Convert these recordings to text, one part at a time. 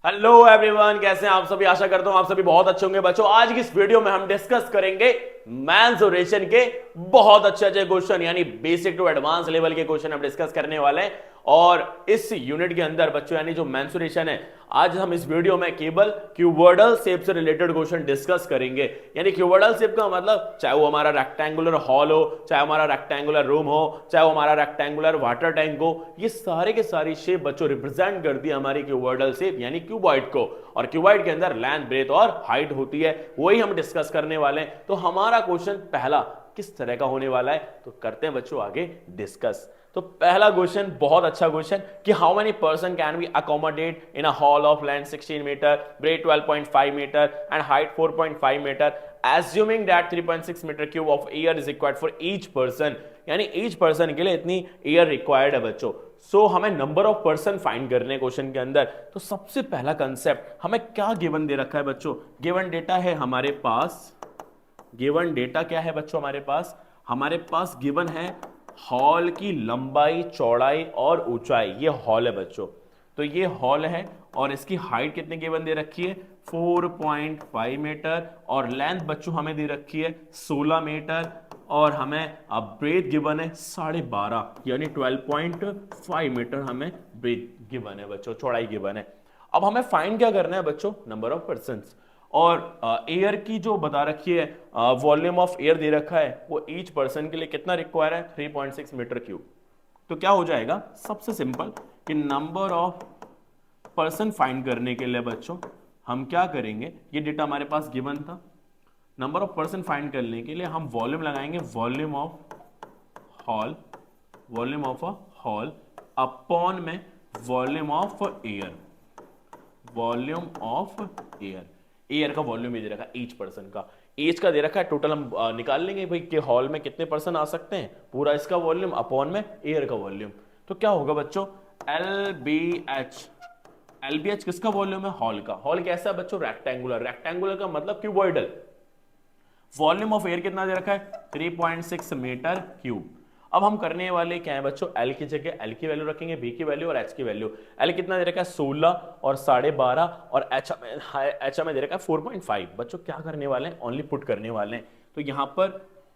Hello everyone, कैसे हैं आप सभी। आशा करता हूं आप सभी बहुत अच्छे होंगे। बच्चों, आज की इस वीडियो में हम डिस्कस करेंगे मेंसुरेशन के बहुत अच्छे अच्छे क्वेश्चन, यानी बेसिक टू एडवांस लेवल के क्वेश्चन हम डिस्कस करने वाले हैं। और इस यूनिट के अंदर बच्चों यानी जो मेंसुरेशन है, आज हम इस वीडियो में केवल क्यूबॉइडल शेप से रिलेटेड क्वेश्चन डिस्कस करेंगे। यानी क्यूबॉइडल शेप का मतलब चाहे वो हमारा रेक्टेंगुलर हॉल हो, चाहे हमारा रेक्टेंगुलर रूम हो, चाहे वो हमारा रेक्टेंगुलर वाटर टैंक हो, ये सारे के सारी शेप बच्चों रिप्रेजेंट करती है हमारी क्यूबॉइडल शेप यानी क्यूबॉइड को। और क्यूबॉइड के अंदर लेंथ, ब्रेथ और हाइट होती है, वही हम डिस्कस करने वाले हैं। तो हमारा क्वेश्चन पहला किस तरह का होने वाला है, तो करते हैं बच्चों आगे डिस्कस। तो पहला क्वेश्चन बहुत अच्छा क्वेश्चन कि how many person can be accommodate in a hall of length 16 metre, breadth 12.5 metre and height 4.5 metre, assuming that 3.6 metre cube of air is required for each person. यानी each person के लिए इतनी air required है बच्चों। So हमें number of person find करने question के अंदर। तो सबसे पहला कंसेप्ट हमें क्या गिवन दे रखा है बच्चों। गिवन डेटा है हमारे पास, गिवन डेटा क्या है बच्चों हमारे पास गिवन है हॉल की लंबाई, चौड़ाई और ऊंचाई। ये हॉल है बच्चों, तो ये हॉल है और इसकी हाइट कितने गिवन दे रखी है 4.5 मीटर और लेंथ बच्चों हमें दे रखी है 16 मीटर और हमें अब ब्रेथ गिवन है 12.5 यानी 12.5 मीटर हमें ब्रेथ गिवन है बच्चों, चौड़ाई गिवन है। अब हमें फाइंड क्या करना है बच्चों, नंबर ऑफ पर्सन्स। और एयर की जो बता रखी है, वॉल्यूम ऑफ एयर दे रखा है, वो ईच पर्सन के लिए कितना रिक्वायर है 3.6 मीटर क्यूब। तो क्या हो जाएगा, सबसे सिंपल कि नंबर ऑफ पर्सन फाइंड करने के लिए बच्चों हम क्या करेंगे, ये डेटा हमारे पास गिवन था। नंबर ऑफ पर्सन फाइंड करने के लिए हम वॉल्यूम लगाएंगे, volume of hall, volume of a hall upon में volume of air, volume of air. Air का वॉल्यूम दे रखा है ईच पर्सन का, एज का दे रखा है, टोटल हम निकाल लेंगे भाई कि हॉल में कितने पर्सन आ सकते हैं, पूरा इसका वॉल्यूम अपॉन में एयर का वॉल्यूम। तो क्या होगा बच्चों, LBH। LBH किसका वॉल्यूम है, हॉल का। हॉल कैसा है बच्चों, रेक्टेंगुलर। रेक्टेंगुलर का मतलब क्यूबॉइडल। वॉल्यूम ऑफ एयर कितना दे रखा है 3.6 मीटर क्यूब। अब हम करने वाले क्या है बच्चों, L की जगह L की वैल्यू रखेंगे, B की वैल्यू और H की वैल्यू। L कितना दे रखा है 16 और 12.5 और H हमें दे रखा है 4.5। बच्चों क्या करने वाले हैं, ओनली पुट करने वाले हैं। तो यहां पर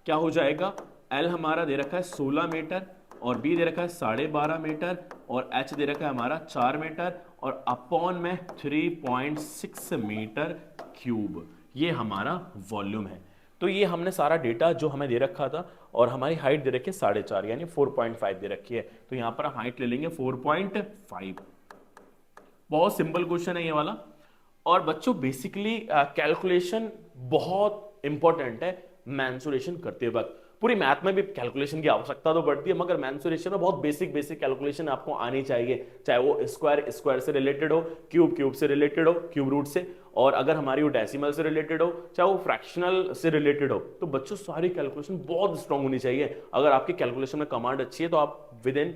क्या हो जाएगा, L हमारा दे रखा है 16 मीटर और B दे रखा है 12.5 मीटर और H दे रखा है हमारा 4 मीटर और अपॉन में 3.6 मीटर क्यूब। ये हमारा वॉल्यूम है। तो ये हमने सारा डेटा जो हमें दे रखा था और हमारी हाइट दे रखी है 4.5 यानी 4.5 दे रखी है। तो यहां पर हम हाइट ले लेंगे 4.5। बहुत सिंपल क्वेश्चन है ये वाला। और बच्चों बेसिकली कैलकुलेशन बहुत इंपॉर्टेंट है मेंसुरेशन करते वक्त। पूरी मैथ में भी कैलकुलेशन की आवश्यकता तो पड़ती है, मगर मेंसुरेशन में बहुत बेसिक कैलकुलेशन आपको आनी चाहिए। चाहे वो स्क्वायर से रिलेटेड हो, क्यूब से रिलेटेड हो, क्यूब रूट से, और अगर हमारी वो डेसिमल से रिलेटेड हो, चाहे वो फ्रैक्शनल से रिलेटेड हो, तो बच्चों सारी कैलकुलेशन बहुत स्ट्रांग होनी चाहिए। अगर आपकी कैलकुलेशन में कमांड अच्छी है तो आप विद इन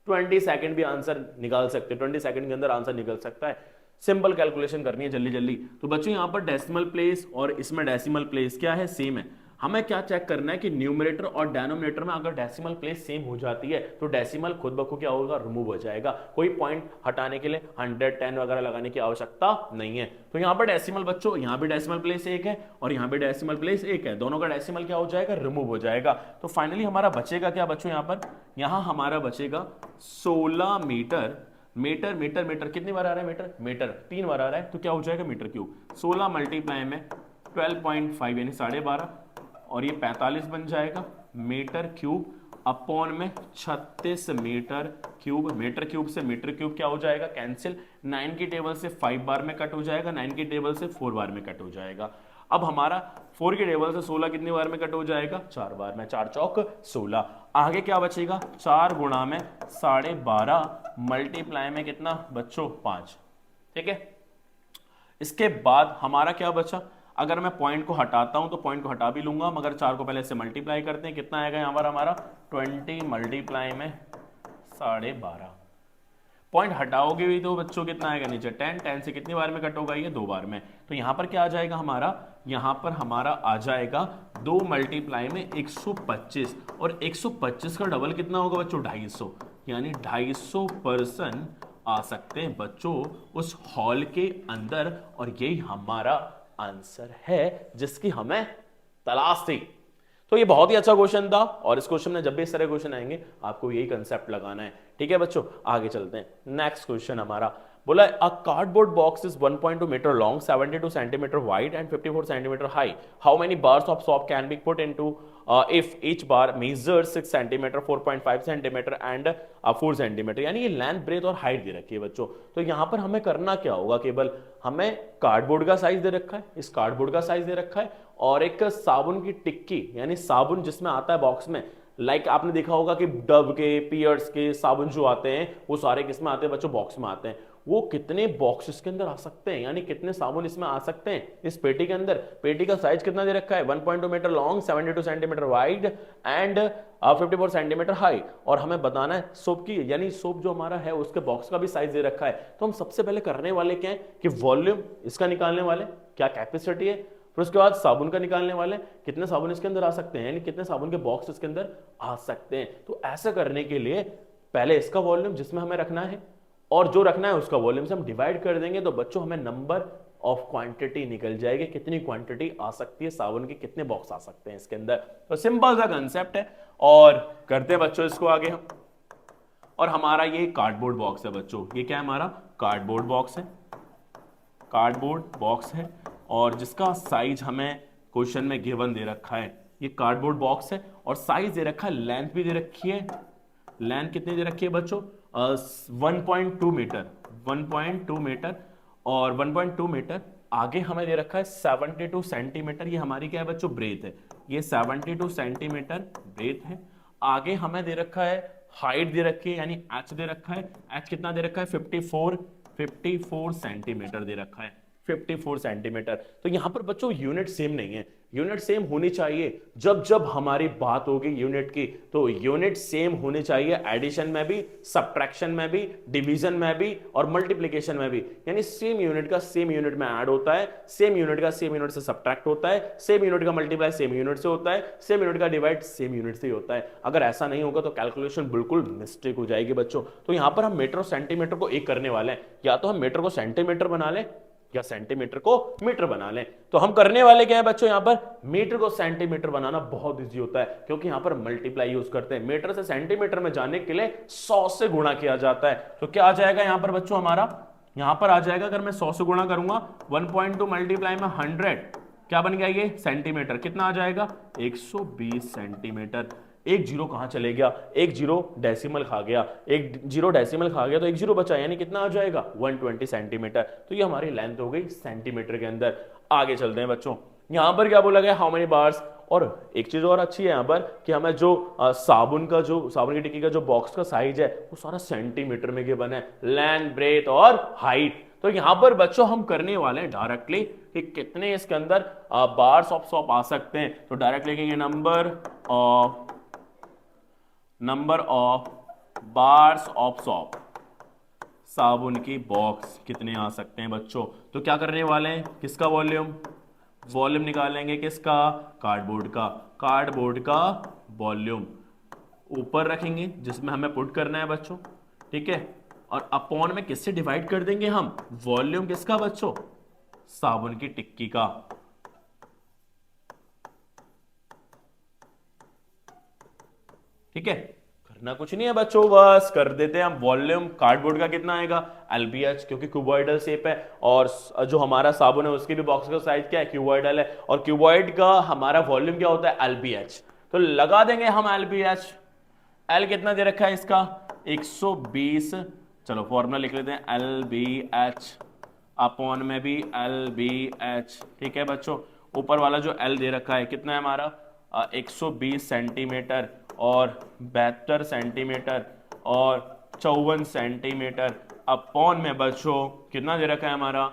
20 सेकंड भी आंसर निकाल सकते हैं। 20 सेकंड के अंदर आंसर निकल सकता है। सिंपल कैलकुलेशन करनी है जल्दी जल्दी। तो बच्चों यहाँ पर डेसिमल प्लेस और इसमें डेसिमल प्लेस क्या है, सेम है। हमें क्या चेक करना है कि न्यूमरेटर और डेनोमिनेटर में अगर डेसिमल प्लेस सेम हो जाती है तो डेसिमल खुद ब खुद क्या होगा, रिमूव हो जाएगा। कोई पॉइंट हटाने के लिए 100, 10 वगैरह लगाने की आवश्यकता नहीं है। तो यहाँ पर डेसिमल बच्चों, यहाँ भी डेसिमल प्लेस 1 है और यहाँ भी डेसिमल प्लेस 1 है। दोनों का डेसिमल क्या हो जाएगा, रिमूव हो जाएगा। तो फाइनली हमारा बचेगा क्या बच्चों, यहाँ हमारा बचेगा 16 मीटर। मीटर कितनी बार आ रहा है, मीटर 3 बार आ रहा है, तो क्या हो जाएगा मीटर क्यूब। 16 मल्टीप्लाई में 12.5 यानी 12.5 और ये 45 बन जाएगा मीटर क्यूब अपॉन में 36 मीटर क्यूब। मीटर क्यूब से मीटर क्यूब क्या हो जाएगा, कैंसिल। 9 की टेबल से 5 बार में कट हो जाएगा, 9 की टेबल से 4 बार में कट हो जाएगा। अब हमारा 4 की टेबल से 16 कितनी बार में कट हो जाएगा, 4 बार में। 4 चौक 16। आगे क्या बचेगा, 4 गुणा में 12.5 मल्टीप्लाई में कितना बच्चों 5। ठीक है। इसके बाद हमारा क्या बचा, अगर मैं पॉइंट को हटाता हूं तो पॉइंट को हटा भी लूंगा, मगर 4 को पहले से मल्टीप्लाई करते हैं। कितना आएगा यहां पर हमारा 20 मल्टीप्लाई में 12.5। पॉइंट हटाओगे भी तो बच्चों कितना आएगा नीचे 10। 10 से कितनी बार में कट होगा, ये 2 बार में। तो यहां पर क्या आ जाएगा हमारा, यहां पर हमारा आ जाएगा 2 मल्टीप्लाई में 125 और 125 का डबल कितना होगा बच्चों 250, यानी 250 पर्सन आ सकते हैं बच्चों उस हॉल के अंदर, और यही हमारा आंसर है जिसकी हमें तलाश थी। तो ये बहुत ही अच्छा क्वेश्चन था, और इस क्वेश्चन में जब भी इस तरह क्वेश्चन आएंगे आपको यही कंसेप्ट लगाना है। ठीक है बच्चों, आगे चलते हैं। नेक्स्ट क्वेश्चन हमारा बोला a cardboard box is 1.2 metre long, 72 centimetre wide and 54 centimetre high. How many bars of soap can be put into if each bar measure 6 centimetre, 4.5 centimetre and 4 centimetre. यानी ये लेंथ, ब्रेथ और height दे रखी है बच्चों। तो यहां पर हमें करना क्या होगा, केवल हमें कार्डबोर्ड का साइज दे रखा है, इस कार्डबोर्ड का साइज दे रखा है, और एक साबुन की टिक्की यानी साबुन जिसमें आता है बॉक्स में, लाइक आपने देखा होगा कि डव के, पियर्स के साबुन जो आते हैं वो सारे किसमें आते हैं बच्चों, बॉक्स में आते हैं। वो कितने बॉक्स इसके अंदर आ सकते हैं, यानी कितने साबुन इसमें आ सकते हैं इस पेटी के अंदर। पेटी का साइज कितना दे रखा है, 1.2 metre long, 72 centimetre wide and 54 centimetre high. और हमें बताना है सोप की, यानी सोप जो हमारा है उसके बॉक्स का भी साइज दे रखा है। तो हम सबसे पहले करने वाले क्या है कि वॉल्यूम इसका निकालने वाले, क्या कैपेसिटी है, फिर उसके बाद साबुन का निकालने वाले, कितने साबुन इसके अंदर आ सकते हैं, यानी कितने साबुन के बॉक्स इसके अंदर आ सकते हैं। तो ऐसा करने के लिए पहले इसका वॉल्यूम जिसमें हमें रखना है, और जो रखना है उसका वॉल्यूम से हम डिवाइड कर देंगे, तो बच्चों हमें नंबर ऑफ क्वांटिटी निकल जाएगी, कितनी क्वांटिटी आ सकती है साबुन के, कितने बॉक्स आ सकते हैं इसके अंदर। तो सिंपल सा कंसेप्ट है, और करते हैं बच्चों इसको आगे हम। और हमारा ये कार्डबोर्ड बॉक्स है बच्चों, ये क्या है हमारा कार्डबोर्ड बॉक्स है, कार्डबोर्ड बॉक्स है, और जिसका साइज हमें क्वेश्चन में गिवन दे रखा है। ये कार्डबोर्ड बॉक्स है और साइज दे रखा है, लेंथ भी दे रखी है। लेंथ कितनी दे रखी है बच्चों, 1.2 मीटर, 1.2 मीटर, और 1.2 मीटर आगे हमें दे रखा है 72 सेंटीमीटर। ये हमारी क्या है बच्चों, ब्रेथ है। ये 72 सेंटीमीटर ब्रेथ है। आगे हमें दे रखा है हाइट दे रखी है, यानी एच दे रखा है। एच कितना दे रखा है, 54 सेंटीमीटर दे रखा है, 54 सेंटीमीटर। तो यहां पर बच्चों यूनिट सेम नहीं है, यूनिट सेम होनी चाहिए। जब जब हमारी बात होगी यूनिट की, तो यूनिट सेम होनी चाहिए, एडिशन में भी, सब्ट्रैक्शन में भी, डिवीजन में भी, और मल्टीप्लिकेशन में भी। यानी सेम यूनिट का सेम यूनिट में ऐड होता है, सेम यूनिट का सेम यूनिट से सब्ट्रैक्ट होता है, सेम यूनिट का मल्टीप्लाई सेम यूनिट से होता है, सेम यूनिट का डिवाइड सेम यूनिट से होता है। अगर ऐसा नहीं होगा तो कैलकुलेशन बिल्कुल मिस्टेक हो जाएगी बच्चों। तो यहां पर हम मीटर और सेंटीमीटर को एक करने वाले हैं, या तो हम मीटर को सेंटीमीटर बना लें या सेंटीमीटर को मीटर बना लें। तो हम करने वाले क्या है बच्चों, यहां पर मीटर को सेंटीमीटर बनाना बहुत इजी होता है, क्योंकि यहां पर मल्टीप्लाई यूज करते हैं। मीटर से सेंटीमीटर में जाने के लिए 100 से गुणा किया जाता है। तो क्या आ जाएगा यहां पर बच्चों हमारा, यहां पर आ जाएगा, अगर मैं 100 से गुणा करूंगा, 1.2 मल्टीप्लाई में 100, क्या बन गया ये सेंटीमीटर, कितना आ जाएगा 120 सेंटीमीटर। एक जीरो कहां चले गया, एक जीरो डेसिमल खा गया, एक जीरो डेसिमल खा गया, तो एक जीरो बचा, यानी कितना आ जाएगा 120 सेंटीमीटर। तो ये हमारी लेंथ हो गई सेंटीमीटर के अंदर। आगे चलते हैं बच्चों, यहां पर क्या बोला गया, हाउ मेनी बार्स। और एक चीज और अच्छी है यहां पर कि हमें जो साबुन की टिक्की का जो बॉक्स का साइज है वो सारा सेंटीमीटर में गिवन है, लेंथ, ब्रेथ और हाइट। तो यहां पर बच्चों हम करने वाले हैं डायरेक्टली कि कितने इसके अंदर बार्स ऑफ सॉप आ सकते हैं। तो डायरेक्ट लिखेंगे number of bars of shop, साबुन की बॉक्स कितने आ सकते हैं बच्चों। तो क्या करने वाले हैं, किसका वॉल्यूम निकालेंगे, किसका, कार्डबोर्ड का वॉल्यूम ऊपर रखेंगे जिसमें हमें पुट करना है बच्चों, ठीक है। और अपॉन में किससे डिवाइड कर देंगे हम, वॉल्यूम किसका बच्चों, साबुन की टिक्की का। ठीक है, करना कुछ नहीं है बच्चों, बस कर देते हैं हम। वॉल्यूम कार्डबोर्ड का कितना आएगा, LBH, क्योंकि क्यूबॉइडल शेप है, और जो हमारा साबुन है उसकी भी बॉक्स का साइज क्या है, क्यूबॉइडल है, और क्यूबॉइड का हमारा वॉल्यूम क्या होता है, LBH। तो लगा देंगे हम LBH। L कितना दे रखा है इसका 120, चलो फॉर्मूला लिख लेते हैं, LBH अपॉन में भी LBH। ठीक है बच्चों, ऊपर वाला जो L दे रखा है कितना है हमारा 120 सेंटीमीटर, और 72 सेंटीमीटर, और 54 सेंटीमीटर, अपॉन में बच्चों कितना दे रखा है हमारा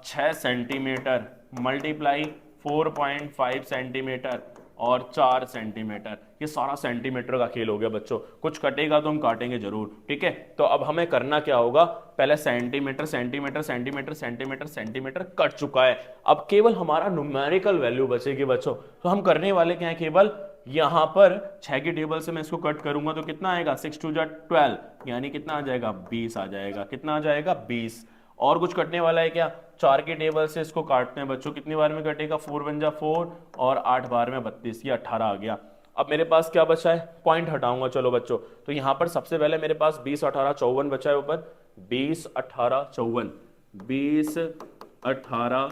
6 सेंटीमीटर, मल्टीप्लाई 4.5 सेंटीमीटर और 4 सेंटीमीटर। ये सारा सेंटीमीटर का खेल हो गया बच्चों, कुछ कटेगा तो हम काटेंगे जरूर, ठीक है। तो अब हमें करना क्या होगा, पहले centimetre centimetre centimetre centimetre centimetre cut चुका है, अब केवल हमारा न्यूमेरिकल वैल्यू बचेगी बच्चों। तो हम करने वाले क्या है, केवल यहां पर 6 की टेबल से मैं इसको कट करूंगा तो कितना आएगा, 6 2 जा 12, यानी कितना आ जाएगा, 20 आ जाएगा। कितना आ जाएगा, 20। और कुछ कटने वाला है क्या, 4 की टेबल से इसको काटते हैं बच्चों, कितनी बार में कटेगा, 4 1 जा 4 और 8 बार में 32, ये 18 आ गया। अब मेरे पास क्या बचा है, पॉइंट हटाऊंगा चलो बच्चों। तो यहां पर सबसे पहले मेरे पास 20 18 54 बचा है ऊपर, 20 18 54, 20 18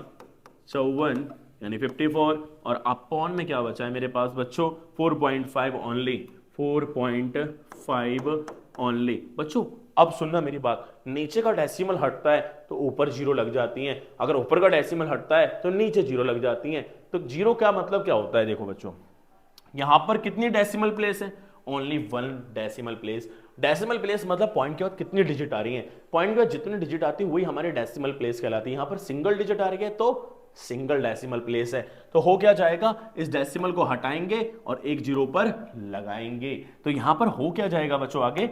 54 यानी 54, और अपॉन में क्या बचा है मेरे पास बच्चों, 4.5 ओनली, 4.5 ओनली। बच्चों अब सुनना मेरी बात, नीचे का डेसिमल हटता है तो ऊपर जीरो लग जाती है, अगर ऊपर का डेसिमल हटता है तो नीचे जीरो लग जाती है। तो जीरो क्या मतलब क्या होता है, देखो बच्चों यहां पर कितनी डेसिमल प्लेस है, only 1 decimal place. Decimal place मतलब पॉइंट के बाद कितनी डिजिट आ रही है, पॉइंट के बाद जितनी डिजिट आती है वही हमारे डेसिमल प्लेस कहलाती है। यहां पर सिंगल डिजिट आ रही है तो सिंगल डेसिमल प्लेस है। तो हो क्या जाएगा, इस डेसिमल को हटाएंगे और एक जीरो पर लगाएंगे, तो यहां पर हो क्या जाएगा बच्चों आगे।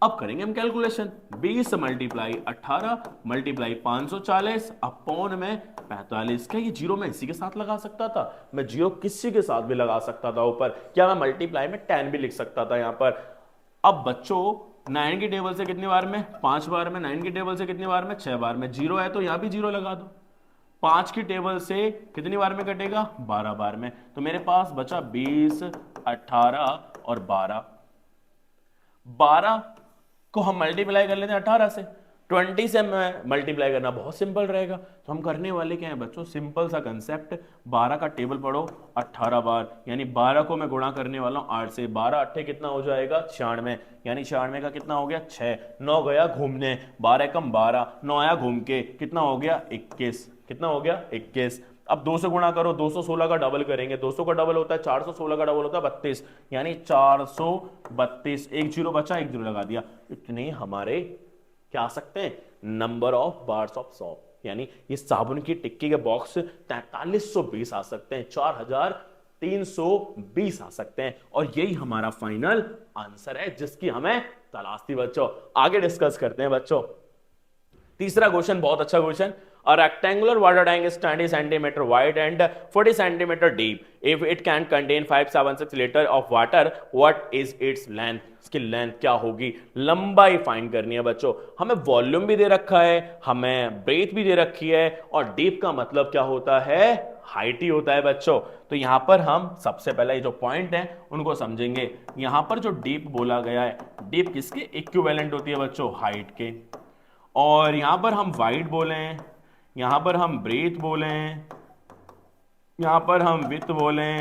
अब करेंगे हम कैलकुलेशन, 20 मल्टीप्लाई 18 मल्टीप्लाई 540 अपॉन में 45। क्या ये जीरो मैं इसी के साथ लगा सकता था, मैं जीरो किसी के साथ भी लगा सकता था ऊपर, क्या मैं मल्टीप्लाई में 10 भी लिख सकता था यहां पर। अब बच्चों 9 की टेबल से कितनी बार में, 5 बार में, 9 की टेबल से कितनी बार में, 6 बार में, जीरो है तो यहां भी जीरो लगा दो। 5 की टेबल से कितनी बार में कटेगा, 12 बार में। तो मेरे पास बचा 20 18 और 12 को हम मल्टीप्लाई कर लेते हैं 18 से, 20 से मल्टीप्लाई करना बहुत सिंपल रहेगा। तो हम करने वाले क्या है बच्चों, सिंपल सा कंसेप्ट, 12 का टेबल पढ़ो 18 बार, यानी 12 को मैं गुणा करने वाला हूं 8 से, 12 8 कितना हो जाएगा 96, यानी 96 का कितना हो गया 6, 9 गया घूमने, 12 कम 12, 9 आया घूम के, कितना हो गया 21, कितना हो गया 21। अब 2 से गुणा करो, 216 का डबल करेंगे, 200 का डबल होता है 416 का डबल होता है 32, यानी 432, एक जीरो बचा, एक जीरो लगा दिया। इतने हमारे क्या आ सकते हैं, number of bars of shop, यानी ये साबुन की टिक्की के बॉक्स 4320 आ सकते हैं, 4320 आ सकते हैं, और यही हमारा फाइनल आंसर है जिसकी हमें तलाश थी बच्चों। आगे डिस्कस करते हैं बच्चों। तीसरा क्वेश्चन बहुत अच्छा question, A rectangular water tank is 20 centimeter wide and 40 centimeter deep. If it can contain 576 liter of water, what is its length? इसकी लेंथ क्या होगी, लंबाई फाइंड करनी है बच्चों। हमें वॉल्यूम भी दे रखा है, हमें ब्रेथ भी दे रखी है, और डीप का मतलब क्या होता है, हाइट ही होता है बच्चों। तो यहां पर हम सबसे पहले जो पॉइंट है उनको समझेंगे। यहां पर जो डीप बोला गया है, डीप किसके इक्विवेलेंट होती है बच्चों, हाइट के। और यहां पर हम वाइड बोले, यहां पर हम ब्रेथ बोले, यहां पर हम विड्थ बोले,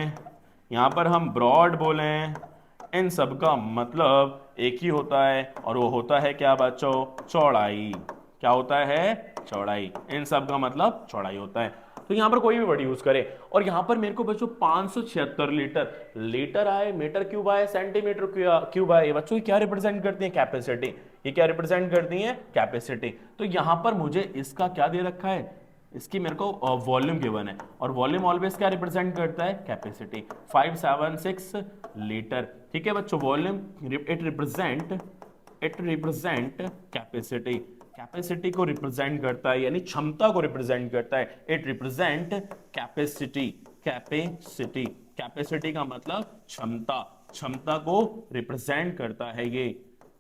यहां पर हम ब्रॉड बोले, इन सब का मतलब एक ही होता है, और वो होता है क्या बच्चों, चौड़ाई। क्या होता है, चौड़ाई। इन सब का मतलब चौड़ाई होता है। तो यहां पर कोई भी वर्ड यूज करे, और यहां पर मेरे को बच्चों 576 लीटर, लीटर आए, मीटर क्यूब आए, सेंटीमीटर क्यूब आए, बच्चों क्या रिप्रेजेंट करती है, कैपेसिटी। ये क्या रिप्रेजेंट करती है, कैपेसिटी। तो यहां पर मुझे इसका क्या दे रखा है, इसकी मेरे को वॉल्यूम गिवन है, और वॉल्यूम ऑलवेज क्या रिप्रेजेंट करता है, कैपेसिटी। 576 लीटर, ठीक है बच्चों। Volume it represent capacity, capacity को रिप्रेजेंट करता है, यानी क्षमता को रिप्रेजेंट करता है। It represent capacity, capacity, capacity का मतलब क्षमता, क्षमता को रिप्रेजेंट करता है, ये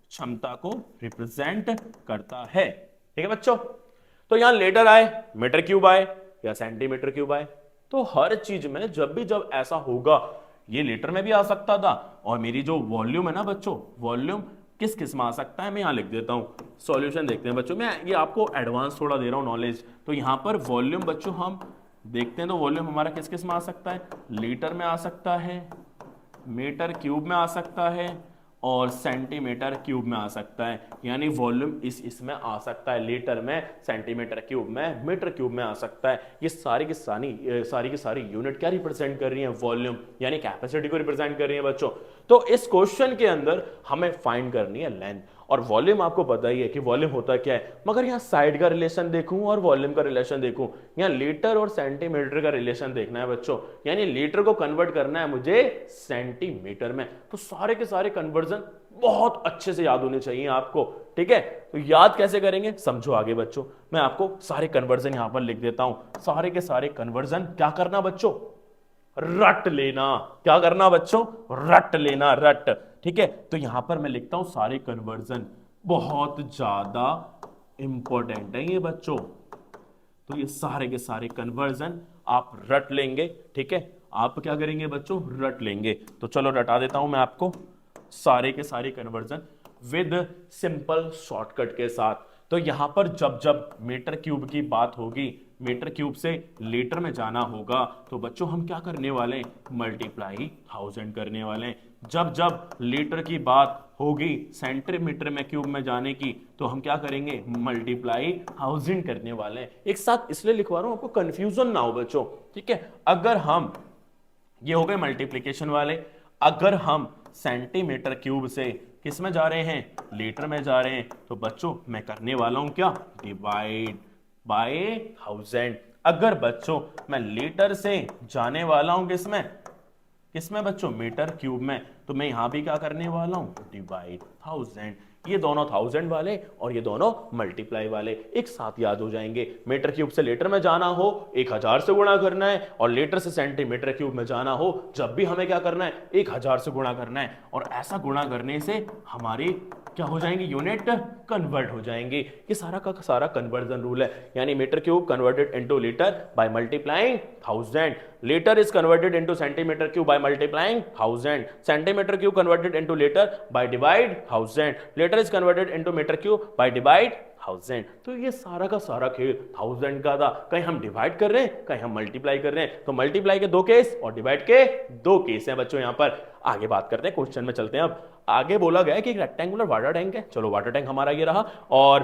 क्षमता को रिप्रेजेंट करता है, ठीक है बच्चों। तो यहां लीटर आए, मीटर क्यूब आए, या सेंटीमीटर क्यूब आए, तो हर चीज में जब ऐसा होगा, ये लीटर में भी आ सकता था, और मेरी जो वॉल्यूम है ना बच्चों, वॉल्यूम किस किस में आ सकता है, मैं यहां लिख देता हूं। सॉल्यूशन देखते हैं बच्चों, मैं ये आपको एडवांस थोड़ा दे रहा हूं नॉलेज। तो यहां पर वॉल्यूम बच्चों हम देखते हैं, तो वॉल्यूम हमारा किस किस में आ सकता है, लीटर में आ सकता है, मीटर क्यूब में आ सकता है, और सेंटीमीटर क्यूब में आ सकता है। यानी वॉल्यूम इसमें आ सकता है, लीटर में, सेंटीमीटर क्यूब में, मीटर क्यूब में आ सकता है। ये सारी की सारी यूनिट क्या रिप्रेजेंट कर रही है, वॉल्यूम, यानी कैपेसिटी को रिप्रेजेंट कर रही है बच्चों। तो इस क्वेश्चन के अंदर हमें फाइंड करनी है लेंथ, और वॉल्यूम आपको पता ही है कि वॉल्यूम होता क्या है। मगर यहाँ साइड का रिलेशन देखूं और वॉल्यूम का रिलेशन देखूं, यहाँ लीटर और सेंटीमीटर का रिलेशन देखना है बच्चों, यानी लीटर को कन्वर्ट करना है मुझे सेंटीमीटर में। तो सारे के सारे कन्वर्जन बहुत अच्छे से याद होने चाहिए आपको, ठीक है। तो याद कैसे करेंगे, समझो आगे बच्चों। मैं आपको सारे कन्वर्जन यहां पर लिख देता हूं, सारे के सारे कन्वर्जन क्या करना बच्चों, रट लेना। क्या करना बच्चों? रट लेना, रट। ठीक है, तो यहां पर मैं लिखता हूं सारे कन्वर्जन बहुत ज्यादा इंपॉर्टेंट है ये बच्चों। तो ये सारे के सारे कन्वर्जन आप रट लेंगे। ठीक है, आप क्या करेंगे बच्चों? रट लेंगे। तो चलो रटा देता हूं मैं आपको सारे के सारे कन्वर्जन विद सिंपल शॉर्टकट के साथ। तो यहां पर जब जब मीटर क्यूब की बात होगी, मीटर क्यूब से लीटर में जाना होगा, तो बच्चों हम क्या करने वाले हैं? मल्टीप्लाई 1000 करने वाले हैं। जब जब लीटर की बात होगी सेंटीमीटर में क्यूब में जाने की, तो हम क्या करेंगे? मल्टीप्लाई 1000 करने वाले हैं। एक साथ इसलिए लिखवा रहा हूं आपको कंफ्यूजन ना हो बच्चों। ठीक है, अगर हम, ये हो गए मल्टीप्लीकेशन वाले, अगर हम सेंटीमीटर क्यूब से किस में जा रहे हैं? लीटर में जा रहे हैं, तो बच्चों मैं करने वाला हूं क्या? Divide by 1000। अगर बच्चों मैं लीटर से जाने वाला हूं किसमें? किसमें बच्चों? मीटर क्यूब में, तो मैं यहां भी क्या करने वाला हूं? डिवाइड 1000। ये दोनों 1000 वाले और ये दोनों मल्टीप्लाई वाले एक साथ याद हो जाएंगे। मीटर क्यूब से लीटर में जाना हो 1000 से गुणा करना है, और लीटर से सेंटीमीटर क्यूब में जाना हो जब भी हमें क्या करना है? 1000 से गुणा करना है। और ऐसा गुणा करने से हमारी क्या हो जाएंगे? यूनिट कन्वर्ट हो जाएंगे। ये सारा का सारा कन्वर्जन रूल है। यानी metre cube converted into litre by multiplying 1000, litre is converted into centimetre cube by multiplying 1000, centimetre cube converted into litre by divide 1000, litre is converted into metre cube by divide 1000। तो ये सारा का सारा खेल 1000 का था। कहीं हम डिवाइड कर रहे हैं, कहीं हम मल्टीप्लाई कर रहे हैं। तो मल्टीप्लाई के 2 केस और डिवाइड के 2 केस हैं बच्चों। यहां पर आगे बात करते हैं, क्वेश्चन में चलते हैं। अब आगे बोला गया है कि एक रेक्टेंगुलर वाटर टैंक है। चलो वाटर टैंक हमारा ये रहा, और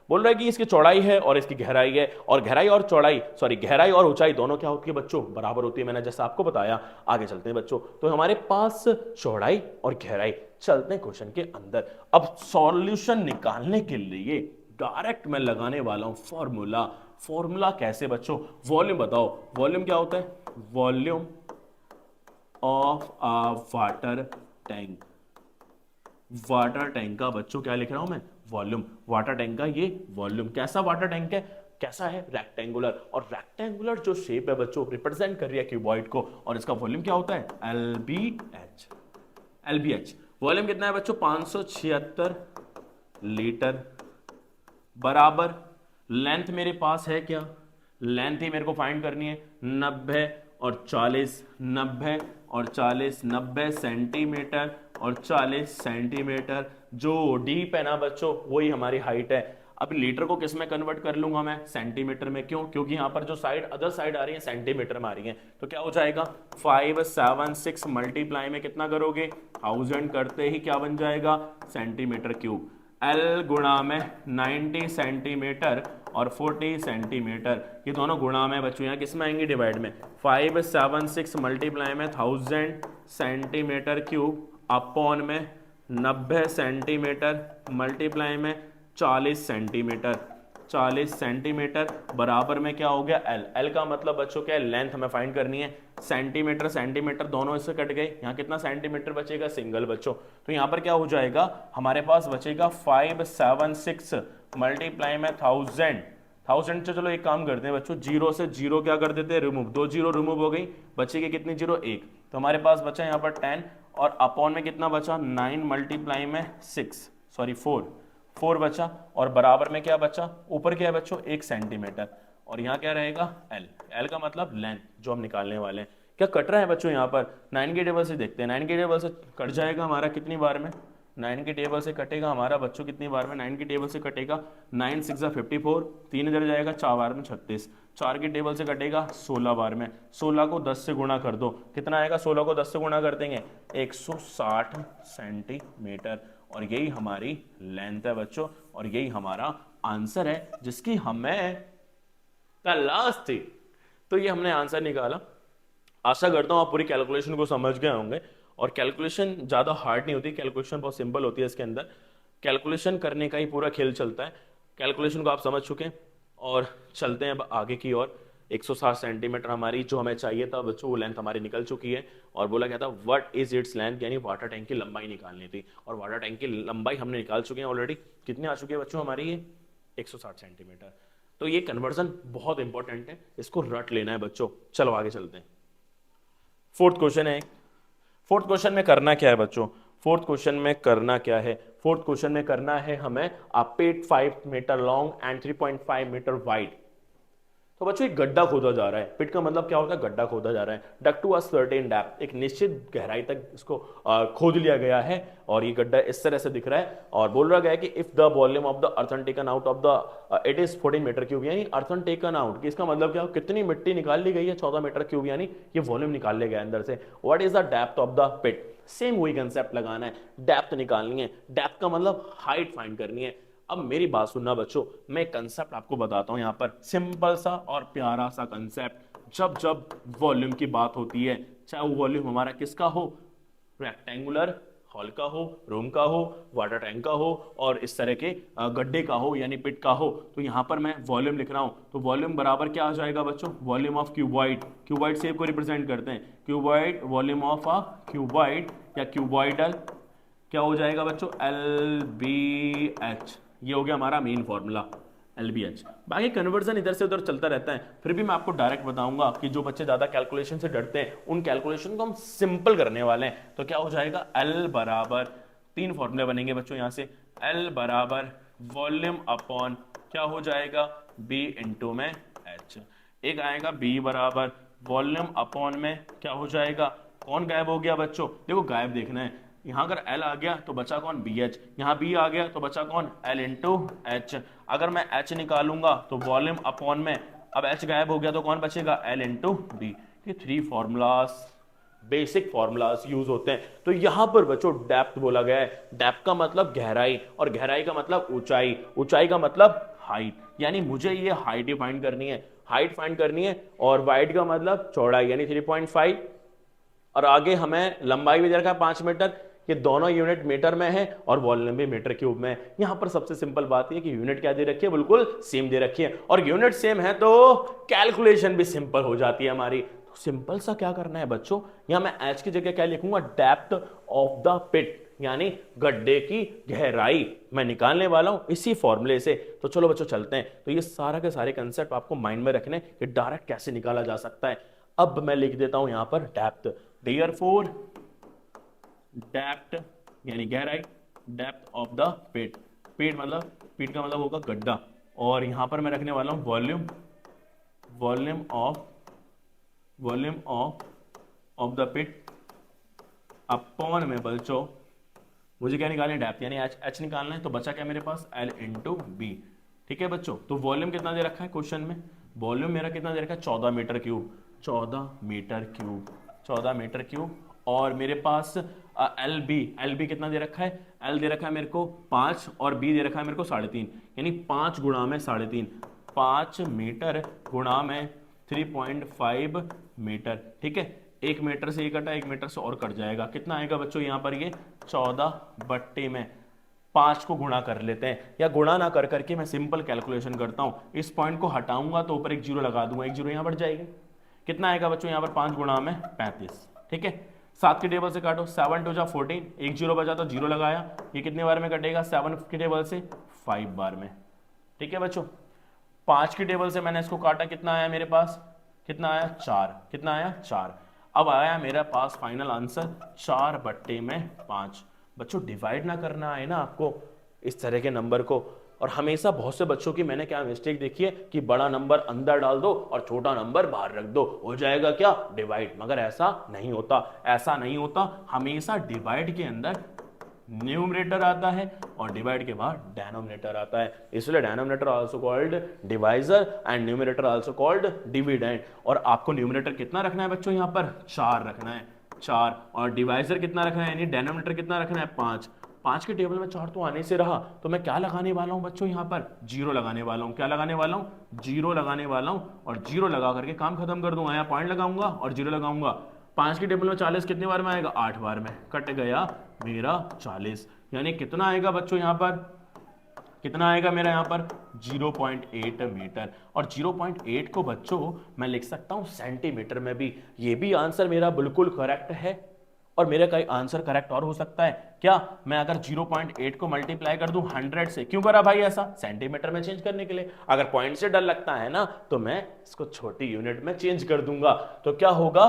बोल रहा है कि इसकी चौड़ाई है और इसकी गहराई है, और गहराई और चौड़ाई, सॉरी गहराई और ऊंचाई दोनों क्या होती है बच्चों? बराबर होती है। मैंने जैसा आपको बताया। आगे चलते हैं बच्चों। तो हमारे पास चौड़ाई और गहराई, चलते हैं क्वेश्चन के अंदर। अब सॉल्यूशन निकालने के लिए डायरेक्ट मैं लगाने वाला हूं फॉर्मूला। फॉर्मूला कैसे बच्चों? वॉल्यूम बताओ, वॉल्यूम क्या होता है? Volume of a water tank. Water tank का बच्चों क्या लिख रहा हूं मैं? वॉल्यूम। वाटर टैंक का ये वॉल्यूम। कैसा वाटर टैंक है? कैसा है? रेक्टेंगुलर। और रेक्टेंगुलर जो शेप है बच्चों रिप्रेजेंट कर रही है क्यूबॉइड को, और इसका वॉल्यूम क्या होता है? LBH। LBH वॉल्यूम कितना है बच्चों? 576 लीटर बराबर लेंथ मेरे पास है क्या? लेंथ ही मेरे को फाइंड करनी है। 90 और 40, 90 और 40, 90 सेंटीमीटर और 40 सेंटीमीटर। जो डीप है ना बच्चों वही हमारी हाइट है। अब लीटर को किस में कन्वर्ट कर लूंगा मैं? सेंटीमीटर में। क्यों? क्योंकि यहां पर जो साइड अदर साइड आ रही है सेंटीमीटर में आ रही है। तो क्या हो जाएगा? 576 मल्टीप्लाई में कितना करोगे? 1000 करते ही क्या बन जाएगा? Centimetre cube. L गुणा में 90 सेंटीमीटर और 40 सेंटीमीटर, ये दोनों गुणा में बच्चों यहाँ किस में आएंगे? डिवाइड में। 576 मल्टीप्लाई में 1000 सेंटीमीटर क्यूब अपॉन में 90 सेंटीमीटर मल्टीप्लाई में 40 सेंटीमीटर। 40 सेंटीमीटर बराबर में क्या हो गया? L। L का मतलब बच्चों क्या है? लेंथ हमें फाइंड करनी है। सेंटीमीटर सेंटीमीटर दोनों इससे कट गए, यहाँ कितना सेंटीमीटर बचेगा? सिंगल बच्चों। तो यहाँ पर क्या हो जाएगा? हमारे पास बचेगा 576 मल्टीप्लाई में 1000। 1000 से चलो एक काम करते हैं बच्चों, जीरो से जीरो क्या कर देते हैं? रिमूव। 2 जीरो रिमूव हो गई, बचेगी कितनी जीरो? 1। तो हमारे पास बचा यहाँ पर 10, और अपॉन में कितना बचा? 9 मल्टीप्लाई में 6, सॉरी 4 बचा, और बराबर में क्या बचा? ऊपर क्या है बच्चों? 1 सेंटीमीटर, और यहाँ क्या रहेगा? L। L का मतलब लेंथ जो हम निकालने वाले हैं। क्या कट रहा है बच्चों? यहाँ पर 9 के टेबल से देखते हैं। 9 के टेबल से कट जाएगा हमारा कितनी बार में? 9 के टेबल से कटेगा हमारा बच्चों कितनी बार में? 9 के टेबल से कटेगा 9 6 54, 3 इधर जाएगा 4 बार में 36। 4 के टेबल से कटेगा 16 बार में। 16 को 10 से गुणा कर दो, कितना आएगा? 16 को 10 से गुणा कर देंगे 160 सेंटीमीटर, और यही हमारी लेंथ है बच्चों, और यही हमारा आंसर है जिसकी हमें तलाश थी। तो ये हमने आंसर निकाला। आशा करता हूं आप पूरी कैलकुलेशन को समझ गए होंगे, और कैलकुलेशन ज्यादा हार्ड नहीं होती, कैलकुलेशन बहुत सिंपल होती है। इसके अंदर कैलकुलेशन करने का ही पूरा खेल चलता है। कैलकुलेशन को आप समझ चुके हैं, और चलते हैं अब आगे की ओर। 160 सेंटीमीटर हमारी जो हमें चाहिए था बच्चों, वो लेंथ हमारी निकल चुकी है। और बोला गया था व्हाट इज इट्स लेंथ, यानी वाटर टैंक की लंबाई निकालनी थी, और वाटर टैंक की लंबाई हमने निकाल चुके हैं ऑलरेडी। कितनी आ चुकी है बच्चों हमारी? ये 160 सेंटीमीटर। तो ये कन्वर्जन बहुत इंपॉर्टेंट है, इसको रट लेना है बच्चों। चलो आगे चलते हैं। फोर्थ क्वेश्चन है। फोर्थ क्वेश्चन में करना क्या है बच्चों, फोर्थ क्वेश्चन में करना क्या है, फोर्थ क्वेश्चन में करना है हमें a pit 5 metre long and 3.5 metre wide. तो बच्चों एक गड्ढा खोदा जा रहा है, पिट का मतलब क्या होता है, गड्ढा खोदा जा रहा है। Dug to a certain depth, एक निश्चित गहराई तक इसको खोद लिया गया है और ये गड्ढा इस तरह से दिख रहा है और बोल रहा गया है कि if the volume of the earthen taken out of the it is 14 metre cube, यानी अर्थन टेकन आउट, इसका मतलब क्या, कितनी मिट्टी निकाल ली गई है, 14 मीटर क्यूब, यानी ये वॉल्यूम निकाल लिया गया अंदर से। What is the depth of the pit, same वही कंसेप्ट लगाना है, डेप्थ निकालनी है। डेप्थ का मतलब हाइट फाइंड करनी है। अब मेरी बात सुनना बच्चों, मैं कंसेप्ट आपको बताता हूं यहां पर, सिंपल सा और प्यारा सा कंसेप्ट। जब जब वॉल्यूम की बात होती है, चाहे वो वॉल्यूम हमारा किसका हो, रेक्टेंगुलर हॉल का हो, रूम का हो, वाटर टैंक का हो और इस तरह के गड्ढे का हो यानी पिट का हो, तो यहां पर मैं वॉल्यूम लिख रहा हूं। तो वॉल्यूम बराबर क्या आ जाएगा बच्चों, volume of cuboid. Cuboid shape को रिप्रेजेंट करते हैं, cuboid, volume of a cuboid या क्यूबॉइडल क्या हो जाएगा बच्चों, LBH। ये हो गया हमारा मेन फॉर्मूला, LBH। बाकी कन्वर्जन इधर से उधर चलता रहता है, फिर भी मैं आपको डायरेक्ट बताऊंगा कि जो बच्चे ज्यादा कैलकुलेशन से डरते हैं उन कैलकुलेशन को हम सिंपल करने वाले हैं। तो क्या हो जाएगा, L बराबर, तीन फॉर्मूले बनेंगे बच्चों यहां से, L बराबर वॉल्यूम अपॉन क्या हो जाएगा, B इंटू में H। एक आएगा B बराबर वॉल्यूम अपॉन में क्या हो जाएगा, कौन गायब हो गया बच्चों, देखो गायब देखना है, यहां अगर L आ गया तो बचा कौन, BH, यहां B आ गया तो बचा कौन, L इंटू H। अगर मैं H निकालूंगा तो वॉल्यूम अपॉन में, अब H गायब हो गया तो कौन बचेगा, L इंटू B। ये three formulas, basic formulas use होते हैं। तो यहां पर बच्चों डेप्थ बोला गया है, डेप्थ का मतलब गहराई और गहराई का मतलब ऊंचाई, ऊंचाई का मतलब हाइट, यानी मुझे ये हाइट डिफाइन करनी है, हाइट फाइंड करनी है, और वाइड का मतलब चौड़ाई यानी 3.5, और आगे हमें लंबाई भी दे रखा है 5 मीटर। ये दोनों यूनिट मीटर में है और वॉल्यूम भी मीटर क्यूब में है। यहां पर सबसे सिंपल बात है कि यूनिट क्या दे रखी है, बिल्कुल सेम दे रखी है, और यूनिट सेम है तो कैलकुलेशन भी सिंपल हो जाती है हमारी। तो सिंपल सा क्या करना है बच्चों, यहां मैं एच की जगह क्या लिखूंगा, डेप्थ ऑफ द पिट, यानी गड्ढे की गहराई मैं निकालने वाला हूं इसी फॉर्मूले से। तो चलो बच्चों चलते हैं। तो ये सारा के सारे कंसेप्ट आपको माइंड में रखने कि डायरेक्ट कैसे निकाला जा सकता है। अब मैं लिख देता हूं यहां पर डेप्थ, देयरफॉर डेप्थ यानी गहराई, डेप्थ ऑफ द पिट, पिट मतलब, पिट का मतलब होगा गड्ढा, और यहां पर मैं रखने वाला हूं volume, volume of the pit upon में बच्चों मुझे क्या निकालना है, डेप्थ यानी एच निकालना है। तो बचा क्या मेरे पास, L इंटू बी। ठीक है बच्चों, तो वॉल्यूम कितना दे रखा है क्वेश्चन में, वॉल्यूम मेरा कितना दे रखा है, 14 metre cube, 14 metre cube, 14 metre cube. और मेरे पास एल बी कितना दे रखा है, L दे रखा है मेरे को 5 और B दे रखा है मेरे को 3.5, यानी 5 गुणा में 3.5, 5 मीटर गुणा में 3.5 मीटर। ठीक है, 1 मीटर से ये कटा, 1 मीटर से और कट जाएगा, कितना आएगा बच्चों यहाँ पर, ये 14 बट्टे में 5 को गुणा कर लेते हैं, या गुणा ना कर करके मैं सिंपल कैलकुलेशन करता हूं, इस पॉइंट को हटाऊंगा तो ऊपर एक जीरो लगा दूंगा, एक जीरो यहां बढ़ जाएगा, कितना आएगा बच्चों यहाँ पर 5 गुणा में 35। ठीक है, 7 के टेबल से काटो, 7 टू जा 14, एक जीरो बचा तो जीरो लगाया, ये कितने बार में कटेगा, 7 के टेबल से 5 बार में। ठीक है बच्चों, 5 के टेबल से मैंने इसको काटा, कितना आया मेरे पास, कितना आया 4, कितना आया 4। अब आया मेरे पास फाइनल आंसर 4 बट्टे में 5। बच्चों डिवाइड ना करना है ना आपको इस तरह के नंबर को, और हमेशा बहुत से बच्चों की मैंने क्या मिस्टेक देखी है कि बड़ा नंबर अंदर डाल दो और छोटा नंबर बाहर रख दो, हो जाएगा क्या, डिवाइड। मगर ऐसा नहीं होता, ऐसा नहीं होता, हमेशा डिवाइड के अंदर न्यूमरेटर आता है और डिवाइड के बाद डिनोमिनेटर आता है, इसलिए denominator also called divisor and numerator also called dividend. और आपको न्यूमरेटर कितना रखना है बच्चों, यहाँ पर 4 रखना है, 4, और डिवाइजर कितना रखना है, यानी डिनोमिनेटर कितना रखना है 5। 5 के टेबल में 4 तो आने से रहा, तो मैं क्या लगाने वाला हूं बच्चों, यहाँ पर जीरो लगाने वाला हूं, क्या लगाने वाला हूं, जीरो लगाने वाला हूं, और जीरो लगा करके काम खत्म कर दूंगा, यहाँ पॉइंट लगाऊंगा और जीरो लगाऊंगा। 5 के टेबल में 40 कितने बार में आएगा, 8 बार में, कट गया मेरा 40, यानी कितना आएगा बच्चों यहाँ पर, कितना आएगा मेरा यहाँ पर 0.8 मीटर। और 0.8 को बच्चों मैं लिख सकता हूं सेंटीमीटर में भी, ये भी आंसर मेरा बिल्कुल करेक्ट है। और मेरा कई आंसर करेक्ट और हो सकता है क्या, मैं अगर 0.8 को मल्टीप्लाई कर दूं 100 से, क्यों करा भाई ऐसा, सेंटीमीटर में चेंज करने के लिए। अगर पॉइंट से डर लगता है ना तो मैं इसको छोटी यूनिट में चेंज कर दूंगा, तो क्या होगा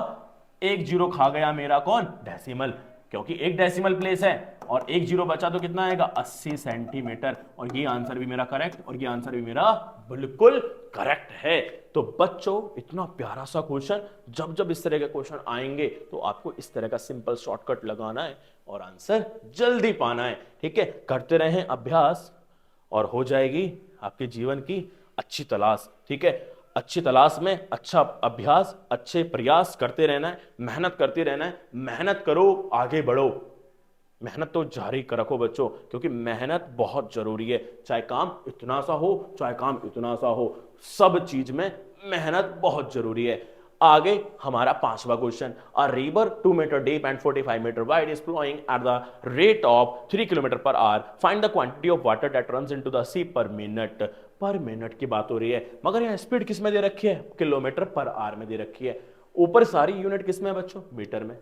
एक जीरो खा गया मेरा कौन, डेसिमल, क्योंकि एक डेसिमल प्लेस है और एक जीरो बचा तो कितना आएगा 80 सेंटीमीटर। और ये आंसर भी मेरा करेक्ट और ये आंसर भी मेरा बिल्कुल करेक्ट है। तो बच्चों इतना प्यारा सा क्वेश्चन, जब जब इस तरह के क्वेश्चन आएंगे तो आपको इस तरह का सिंपल शॉर्टकट लगाना है और आंसर जल्दी पाना है। ठीक है, करते रहें अभ्यास और हो जाएगी आपके जीवन की अच्छी तलाश। ठीक है, अच्छी तलाश में अच्छा अभ्यास, अच्छे प्रयास करते रहना है, मेहनत करते रहना है। मेहनत करो, आगे बढ़ो, मेहनत तो जारी रखो बच्चों, क्योंकि मेहनत बहुत जरूरी है। चाहे काम इतना सा हो, चाहे काम इतना सा हो, सब चीज में मेहनत बहुत जरूरी है। आगे हमारा पांचवा question, a river 2 metre deep and 45 metre wide is flowing at the rate of 3 kilometre per hour, find the quantity of water that runs into the sea per minute. पर मिनट की बात हो रही है, मगर यहाँ स्पीड किस में दे रखी है, किलोमीटर पर आवर में दे रखी है। ऊपर सारी यूनिट किस में है बच्चों, मीटर में,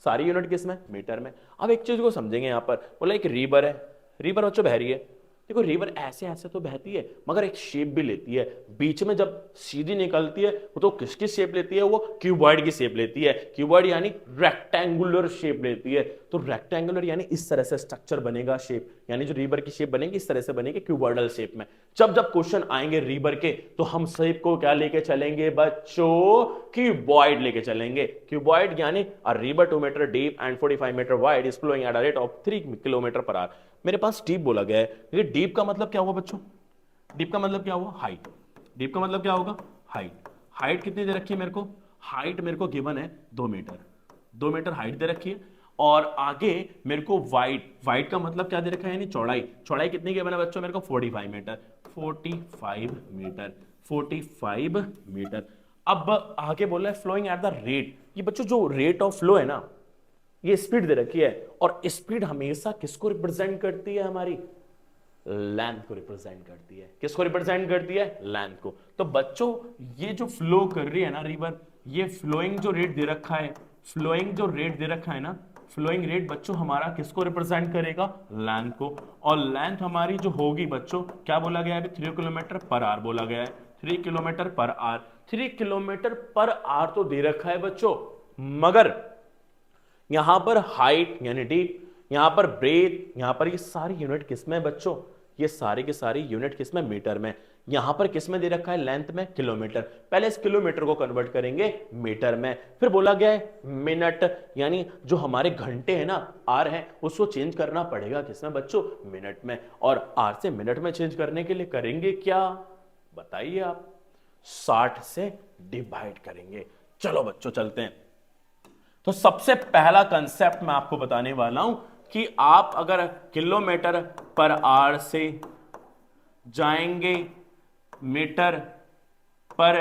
सारी यूनिट किस में, मीटर में। अब एक चीज को समझेंगे यहां पर, बोला एक रिवर है, रिवर बच्चों बह रही है। देखो रिवर ऐसे ऐसे तो बहती है मगर एक शेप भी लेती है, बीच में जब सीधी निकलती है तो किसकी शेप लेती है, वो क्यूबॉइड की शेप लेती है। क्यूबॉइड यानी रेक्टेंगुलर शेप लेती है। तो रेक्टेंगुलर यानी इस तरह से स्ट्रक्चर बनेगा, शेप यानी जो रिवर की शेप बनेगी इस तरह से बनेगी, क्यूबॉइडल शेप में। जब जब क्वेश्चन आएंगे रिवर के तो हम शेप को क्या लेके चलेंगे बच्चों, क्यूबॉइड लेके चलेंगे। क्यूबॉइड यानी a river 2 metre deep and 45 metre wide is flowing at a rate of 3 kilometre per hour. मेरे पास डीप बोला गया है, ये डीप का मतलब क्या हुआ बच्चों, डीप का मतलब क्या हुआ, हाइट। डीप का मतलब क्या होगा, हाइट। हाइट कितनी दे रखी है मेरे को, हाइट मेरे को गिवन है 2 मीटर, 2 मीटर हाइट दे रखी है। और आगे मेरे को वाइड, वाइड का मतलब क्या दे रखा है, यानी चौड़ाई। चौड़ाई कितनी गिवन है बच्चों मेरे को, 45 मीटर, 45 मीटर, 45 मीटर। अब आगे बोला है फ्लोइंग एट द रेट, ये बच्चों जो रेट ऑफ फ्लो है ना, ये स्पीड दे रखी है। और स्पीड हमेशा किसको रिप्रेजेंट करती है, हमारी लेंथ को रिप्रेजेंट करती है। किसको रिप्रेजेंट करती है, लेंथ को। तो बच्चों ये जो फ्लो कर रही है ना रिवर, ये फ्लोइंग जो रेट दे रखा है, फ्लोइंग जो रेट दे रखा है ना, फ्लोइंग रेट बच्चों हमारा किसको रिप्रेजेंट करेगा, लेंथ को। और लेंथ हमारी जो होगी बच्चों, क्या बोला गया है, 3 किलोमीटर पर आवर बोला गया है, 3 kilometre per our. 3 kilometre per our तो दे रखा है बच्चों, मगर यहां पर हाइट यानी डीप, यहां पर ब्रेथ, यहां पर ये सारी यूनिट किसमें है बच्चों, ये सारी की सारी यूनिट किसमें, मीटर में। यहां पर किसमें दे रखा है, लेंथ में, किलोमीटर। पहले इस किलोमीटर को कन्वर्ट करेंगे मीटर में, फिर बोला गया है मिनट, यानी जो हमारे घंटे हैं ना, आर है, उसको चेंज करना पड़ेगा किसमें बच्चों, मिनट में। और आर से मिनट में चेंज करने के लिए करेंगे क्या, बताइए आप, 60 से डिवाइड करेंगे। चलो बच्चों चलते हैं। तो सबसे पहला कंसेप्ट मैं आपको बताने वाला हूं कि आप अगर किलोमीटर पर आवर से जाएंगे मीटर पर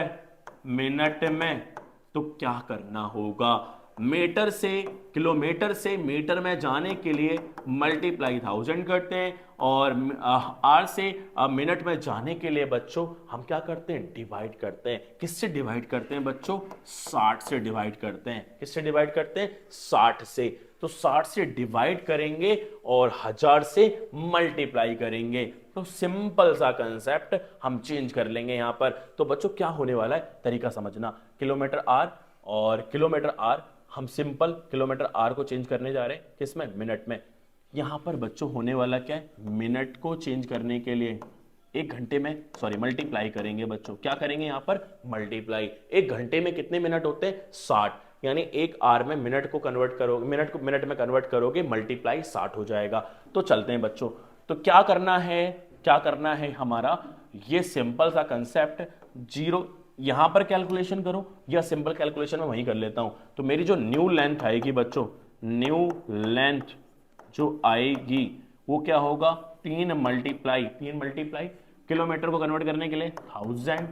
मिनट में तो क्या करना होगा। मीटर से, किलोमीटर से मीटर में जाने के लिए मल्टीप्लाई 1000 करते हैं, और आर से मिनट में जाने के लिए बच्चों हम क्या करते हैं, डिवाइड करते हैं। किससे डिवाइड करते हैं बच्चों, 60 से डिवाइड करते हैं। किससे डिवाइड करते हैं, 60 से। तो 60 से डिवाइड करेंगे और 1000 से मल्टीप्लाई करेंगे। तो सिंपल सा कंसेप्ट हम चेंज कर लेंगे यहां पर। तो बच्चों क्या होने वाला है, तरीका समझना, किलोमीटर आर और किलोमीटर आर, हम सिंपल किलोमीटर आर को चेंज करने जा रहे हैं किसमें, मिनट में। यहां पर बच्चों होने वाला क्या है, मिनट को चेंज करने के लिए 1 घंटे में, सॉरी मल्टीप्लाई करेंगे बच्चों। क्या करेंगे यहां पर, मल्टीप्लाई। 1 घंटे में कितने मिनट होते हैं, 60, यानी 1 आवर में मिनट को कन्वर्ट करोगे, मिनट को मिनट में कन्वर्ट करोगे, मल्टीप्लाई 60 हो जाएगा। तो चलते हैं बच्चों। तो क्या करना है, क्या करना है हमारा, ये सिंपल सा कंसेप्ट, जीरो यहां पर कैलकुलेशन करो या सिंपल कैलकुलेशन में वहीं कर लेता हूं। तो मेरी जो न्यू लेंथ आएगी बच्चों, न्यू लेंथ जो आएगी वो क्या होगा, 3 मल्टीप्लाई किलोमीटर को कन्वर्ट करने के लिए 1000,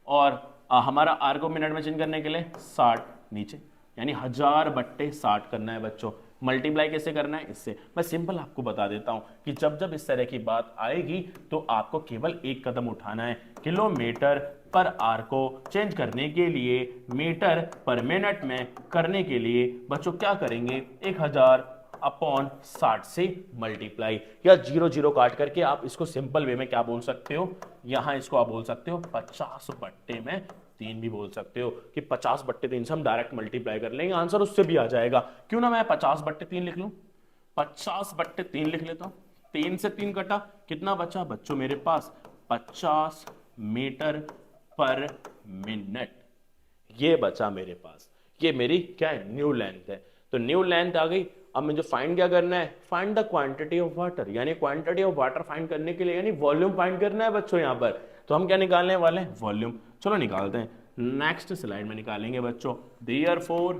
और हमारा आर को मिनट में चेंज करने के लिए 60 नीचे, यानी 1000/60 करना है बच्चों। मल्टीप्लाई कैसे करना है, इससे मैं सिंपल आपको बता देता हूं कि जब जब इस तरह की बात आएगी तो आपको केवल एक कदम उठाना है। किलोमीटर पर आवर को चेंज करने के लिए मीटर पर मिनट में करने के लिए बच्चों क्या करेंगे, 1000/60 से मल्टीप्लाई, या 0 0 काट करके आप इसको सिंपल वे में क्या बोल सकते हो, यहां इसको आप बोल सकते हो 50/60 3 भी बोल सकते हो कि 50/3 से हम डायरेक्ट मल्टीप्लाई कर लेंगे, आंसर उससे भी आ जाएगा। क्यों ना मैं 50/3 लिख लूं, 50/3 लिख लेता हूं। 3 से 3 कटा, कितना बचा बच्चों मेरे पास 50 मीटर पर मिनट, ये बचा मेरे पास। ये मेरी क्या है, न्यू लेंथ है। तो न्यू लेंथ आ गई। अब मुझे फाइंड क्या करना है, find the quantity of water, यानी क्वांटिटी ऑफ वाटर फाइंड करने के लिए यानी वॉल्यूम फाइंड करना है बच्चों यहाँ पर। तो हम क्या निकालने वाले हैं, वॉल्यूम। चलो निकालते हैं, नेक्स्ट स्लाइड में निकालेंगे बच्चों। Therefore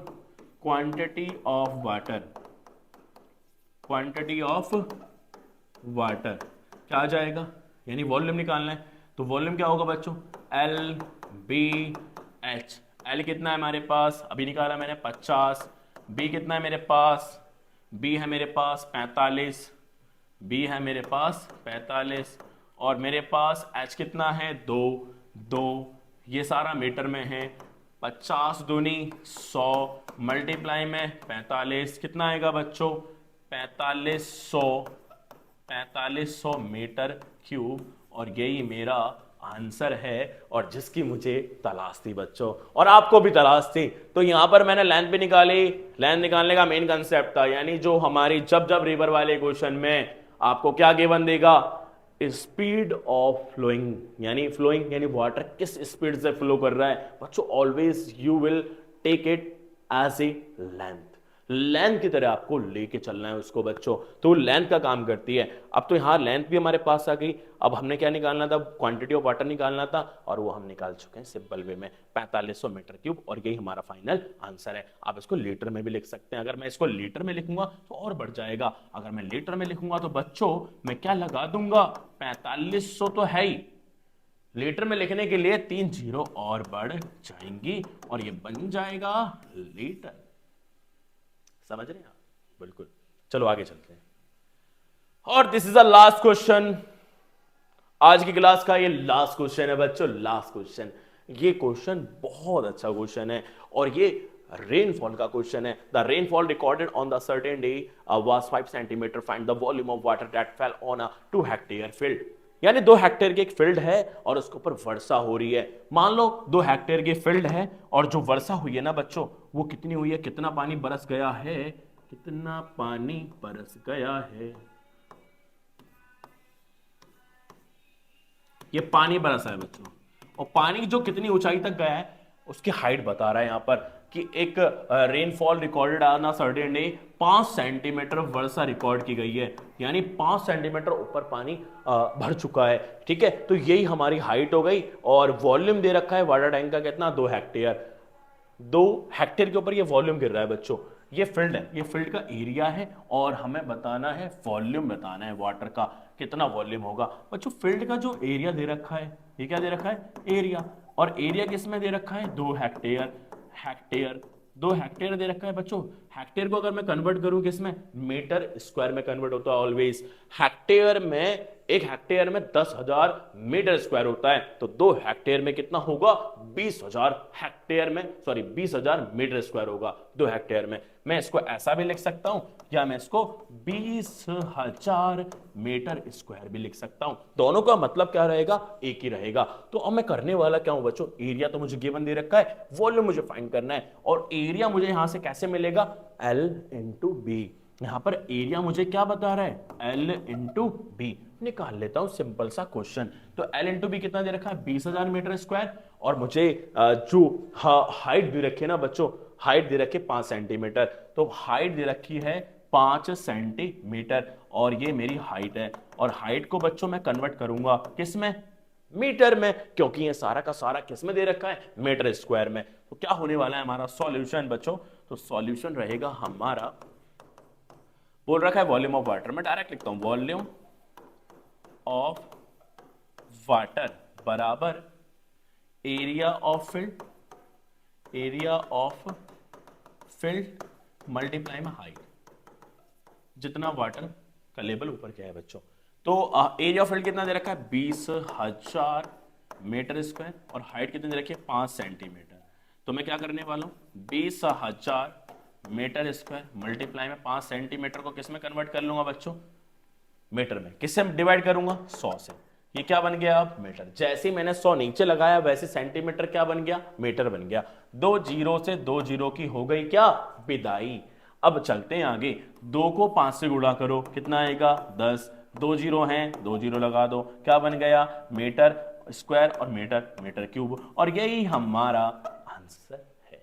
quantity of water, quantity of water क्या आ जाएगा, यानी वॉल्यूम निकालना है। तो वॉल्यूम क्या होगा बच्चों, LBH। L कितना है हमारे पास, अभी निकाला मैंने 50। B कितना है मेरे पास, B है मेरे पास 45, B है मेरे पास 45, और मेरे पास H कितना है 2। ये सारा मीटर में है। 50 दूनी 100 मल्टीप्लाई में 45, कितना आएगा बच्चों 4500 मीटर क्यूब, और यही मेरा आंसर है, और जिसकी मुझे तलाश थी बच्चों, और आपको भी तलाश थी। तो यहां पर मैंने लेंथ भी निकाली। लेंथ निकालने का मेन कंसेप्ट था, यानी जो हमारी जब रिवर वाले क्वेश्चन में आपको क्या गिवन देगा, स्पीड ऑफ फ्लोइंग, यानी वाटर किस स्पीड से फ्लो कर रहा है बच्चों, always you will take it as a length की तरह आपको लेके चलना है उसको बच्चों। तो लेंथ का काम करती है। अब तो यहां लेंथ भी हमारे पास आ गई। अब हमने क्या निकालना था, क्वांटिटी ऑफ वाटर निकालना था, और वो हम निकाल चुके हैं सिंपल वे में 4500 मीटर क्यूब, और यही हमारा फाइनल आंसर है। आप इसको लीटर में भी लिख सकते हैं। अगर मैं इसको लीटर में लिखूंगा तो और बढ़ जाएगा। अगर मैं लीटर में लिखूंगा तो बच्चों मैं क्या लगा दूंगा, 4500 तो है ही, लीटर में लिखने के लिए 3 जीरो और बढ़ जाएंगी, और ये बन जाएगा लीटर। समझ रहे हैं आप, बिल्कुल। चलो आगे चलते हैं, और this is the last question. आज की क्लास का ये लास्ट क्वेश्चन है बच्चों, लास्ट क्वेश्चन। ये क्वेश्चन बहुत अच्छा क्वेश्चन है, और ये रेनफॉल का क्वेश्चन है। The rainfall recorded on the certain day was 5 centimetre, find the volume of water that fell on a 2 hectare field. यानी 2 हेक्टेयर की एक फील्ड है और उसके ऊपर वर्षा हो रही है। मान लो 2 हेक्टेयर की फील्ड है, और जो वर्षा हुई है ना बच्चों, वो कितनी हुई है, कितना पानी बरस गया है, कितना पानी बरस गया है, ये पानी बरसा है बच्चों। और पानी जो कितनी ऊंचाई तक गया है उसकी हाइट बता रहा है यहां पर, कि एक rainfall recorded on a certain day 5 centimetre Varsha record की गई है, यानी 5 सेंटीमीटर ऊपर पानी भर चुका है। ठीक है, तो यही हमारी हाइट हो गई, और वॉल्यूम दे रखा है वाटर टैंक का कितना, 2 हेक्टेयर। 2 हेक्टेयर के ऊपर ये वॉल्यूम गिर रहा है बच्चों। ये फील्ड है, ये फील्ड का एरिया है, और हमें बताना है वॉल्यूम, बताना है वाटर का कितना वॉल्यूम होगा बच्चों। फील्ड का जो एरिया दे रखा है, ये क्या दे रखा है, एरिया, और एरिया किसमें दे रखा है, 2 हेक्टेयर। 2 हेक्टेयर दे रखा है बच्चों। हेक्टेयर को अगर मैं कन्वर्ट करूं किसमें, मीटर स्क्वायर में कन्वर्ट होता है ऑलवेज। हेक्टेयर में, 1 हेक्टेयर में 10,000 मीटर स्क्वायर होता है, तो 2 हेक्टेयर में कितना होगा, 20,000 हेक्टेयर में, सॉरी 20,000 मीटर स्क्वायर होगा 2 हेक्टेयर में। मैं इसको ऐसा भी लिख सकता हूं, या मैं इसको 20,000 मीटर स्क्वायर भी लिख सकता हूं। दोनों का मतलब क्या रहेगा, एक ही रहेगा। तो अब मैं करने वाला क्या हूं बच्चों, एरिया तो मुझे गिवन दे रखा है, वॉल्यूम मुझे फाइंड करना है, और एरिया मुझे यहां से कैसे मिलेगा, L इंटू बी। यहां पर एरिया मुझे क्या बता रहा है, L इंटू बी। निकाल लेता हूं सिंपल सा क्वेश्चन। तो L इंटू बी कितना दे रखा है, 20,000 मीटर स्क्वायर, और मुझे जो हाइट दे रखी है ना बच्चों, हाइट दे रखी है 5 सेंटीमीटर। तो हाइट दे रखी है 5 सेंटीमीटर, और ये मेरी हाइट है। और हाइट को बच्चों मैं कन्वर्ट करूंगा किस में, मीटर में, क्योंकि ये सारा का सारा किस में दे रखा है, मीटर स्क्वायर में। तो क्या होने वाला है हमारा सॉल्यूशन बच्चों, तो सॉल्यूशन रहेगा हमारा, बोल रखा है वॉल्यूम ऑफ वाटर, मैं डायरेक्ट लिखता हूं, वॉल्यूम ऑफ वाटर बराबर area of field, area of field multiply में हाइट, जितना वाटर का लेवल ऊपर क्या है बच्चों। तो एरिया ऑफ फील्ड कितना दे रखा है, 20,000 मीटर स्क्वायर, और हाइट कितनी दे रखी है, 5 सेंटीमीटर। तो मैं क्या करने वाला हूं, 20,000 मीटर स्क्वायर मल्टीप्लाई में 5 सेंटीमीटर को किस में कन्वर्ट कर लूंगा बच्चों, मीटर में। किससे डिवाइड करूंगा, 100 से। ये क्या बन गया अब मीटर। जैसे ही मैंने 100 नीचे लगाया वैसे सेंटीमीटर क्या बन गया मीटर बन गया। 2 जीरो से 2 जीरो की हो गई क्या विदाई। अब चलते हैं आगे। 2 को 5 से गुणा करो कितना आएगा 10। 2 जीरो हैं 2 जीरो लगा दो क्या बन गया मीटर स्क्वायर और मीटर मीटर क्यूब। और यही हमारा आंसर है।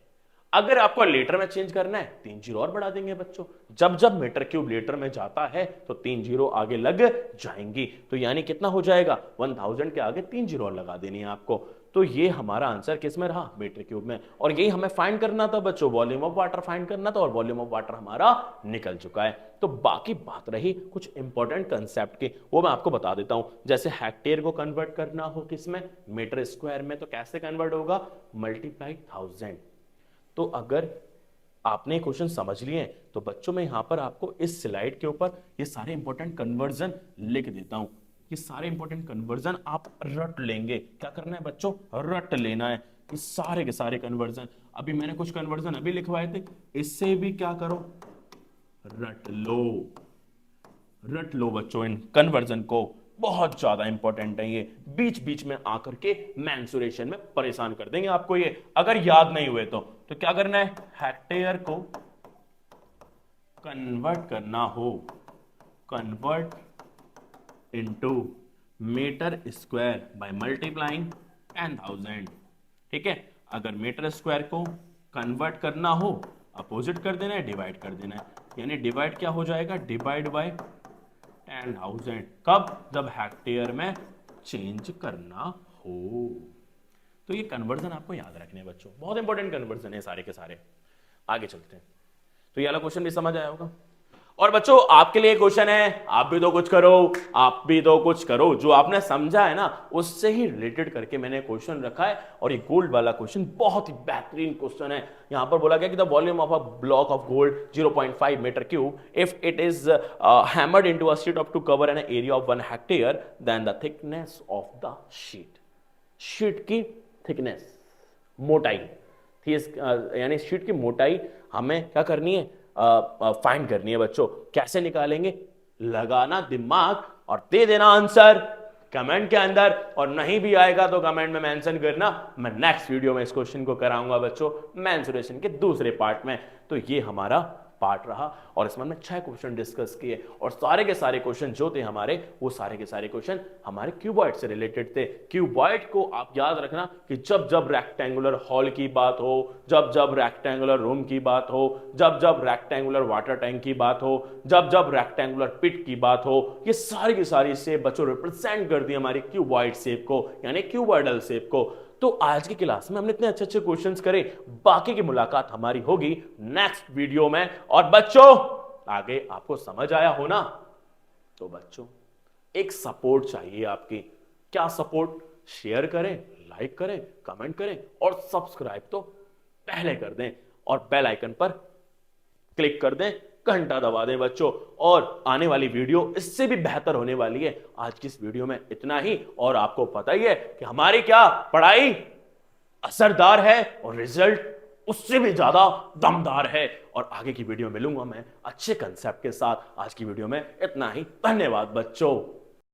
अगर आपको लीटर में चेंज करना है 3 जीरो और बढ़ा देंगे बच्चों। जब जब मीटर क्यूब लीटर में जाता है तो 3 जीरो आगे लग जाएंगी। तो यानी कितना हो जाएगा 1000 के आगे 3 जीरो और लगा देनी है आपको। तो ये हमारा आंसर किस में रहा मीटर क्यूब में। और यही हमें फाइंड करना था बच्चों, वॉल्यूम ऑफ वाटर फाइंड करना था और वॉल्यूम ऑफ वाटर हमारा निकल चुका है। तो बाकी बात रही कुछ इंपॉर्टेंट कंसेप्ट की, वो मैं आपको बता देता हूं। जैसे हेक्टेयर को कन्वर्ट करना हो किसमें मीटर स्क्वायर में, तो कैसे कन्वर्ट होगा मल्टीप्लाई 1000। तो अगर आपने क्वेश्चन समझ लिए तो बच्चों में यहां पर आपको इस स्लाइड के ऊपर ये सारे इंपॉर्टेंट कन्वर्जन लिख देता हूं। ये सारे इंपॉर्टेंट कन्वर्जन आप रट लेंगे। क्या करना है बच्चों रट लेना है ये सारे के सारे कन्वर्जन। अभी मैंने कुछ कन्वर्जन अभी लिखवाए थे, इससे भी क्या करो रट लो बच्चों इन कन्वर्जन को। बहुत ज्यादा इंपॉर्टेंट है ये, बीच बीच में आकर के मेंसुरेशन में परेशान कर देंगे आपको ये अगर याद नहीं हुए तो क्या करना है हेक्टेयर को कन्वर्ट करना हो convert into metre square by multiplying 10,000। ठीक है, अगर मीटर स्क्वायर को कन्वर्ट करना हो अपोजिट कर देना है डिवाइड कर देना है। यानी डिवाइड क्या हो जाएगा डिवाइड बाय 10,000। कब जब हेक्टेयर में चेंज करना हो। तो ये कन्वर्जन आपको याद रखने हैं बच्चों, बहुत इंपॉर्टेंट कन्वर्जन है सारे के सारे। आगे चलते हैं। तो ये वाला क्वेश्चन भी समझ आया होगा। और बच्चों आपके लिए क्वेश्चन है, आप भी तो कुछ करो, जो आपने समझा है ना उससे ही रिलेटेड करके मैंने क्वेश्चन रखा है। और ये गोल्ड वाला क्वेश्चन बहुत ही बेहतरीन क्वेश्चन है। यहां पर बोला गया कि the volume of a block of gold 0.5 metre cube if it is hammered into a sheet of to cover an area of 1 hectare then the thickness of the sheet की thickness मोटाई यानी sheet की मोटाई हमें क्या करनी है find करनी है बच्चों। कैसे निकालेंगे, लगाना दिमाग और दे देना आंसर कमेंट के अंदर। और नहीं भी आएगा तो कमेंट में मेंशन करना, मैं नेक्स्ट वीडियो में इस क्वेश्चन को कराऊंगा बच्चों मेंसुरेशन के दूसरे पार्ट में। तो ये हमारा पार्ट रहा और इसमें हमने 6 क्वेश्चन डिस्कस किए और सारे के सारे क्वेश्चन जो थे हमारे वो सारे के सारे क्वेश्चन हमारे क्यूबॉइड से रिलेटेड थे। क्यूबॉइड को आप याद रखना कि जब जब रेक्टेंगुलर हॉल की बात हो, जब जब रेक्टेंगुलर रूम की बात हो, जब जब रेक्टेंगुलर वाटर टैंक की बात हो, जब जब रेक्टेंगुलर पिट की बात हो, ये सारी की सारी शेप बच्चों रिप्रेजेंट कर दी हमारी क्यूबॉइड शेप को यानी क्यूबॉइडल शेप को। तो आज की क्लास में हमने इतने अच्छे अच्छे क्वेश्चंस करे, बाकी की मुलाकात हमारी होगी नेक्स्ट वीडियो में। और बच्चों आगे आपको समझ आया हो ना, तो बच्चों एक सपोर्ट चाहिए आपकी। क्या सपोर्ट, शेयर करें, लाइक करें, कमेंट करें और सब्सक्राइब तो पहले कर दें और बेल आइकन पर क्लिक कर दें, घंटा दबा दें बच्चों। और आने वाली वीडियो इससे भी बेहतर होने वाली है। आज की इस वीडियो में इतना ही। और आपको पता ही है कि हमारी क्या पढ़ाई असरदार है और रिजल्ट उससे भी ज्यादा दमदार है। और आगे की वीडियो मिलूंगा मैं अच्छे कंसेप्ट के साथ। आज की वीडियो में इतना ही। धन्यवाद बच्चों।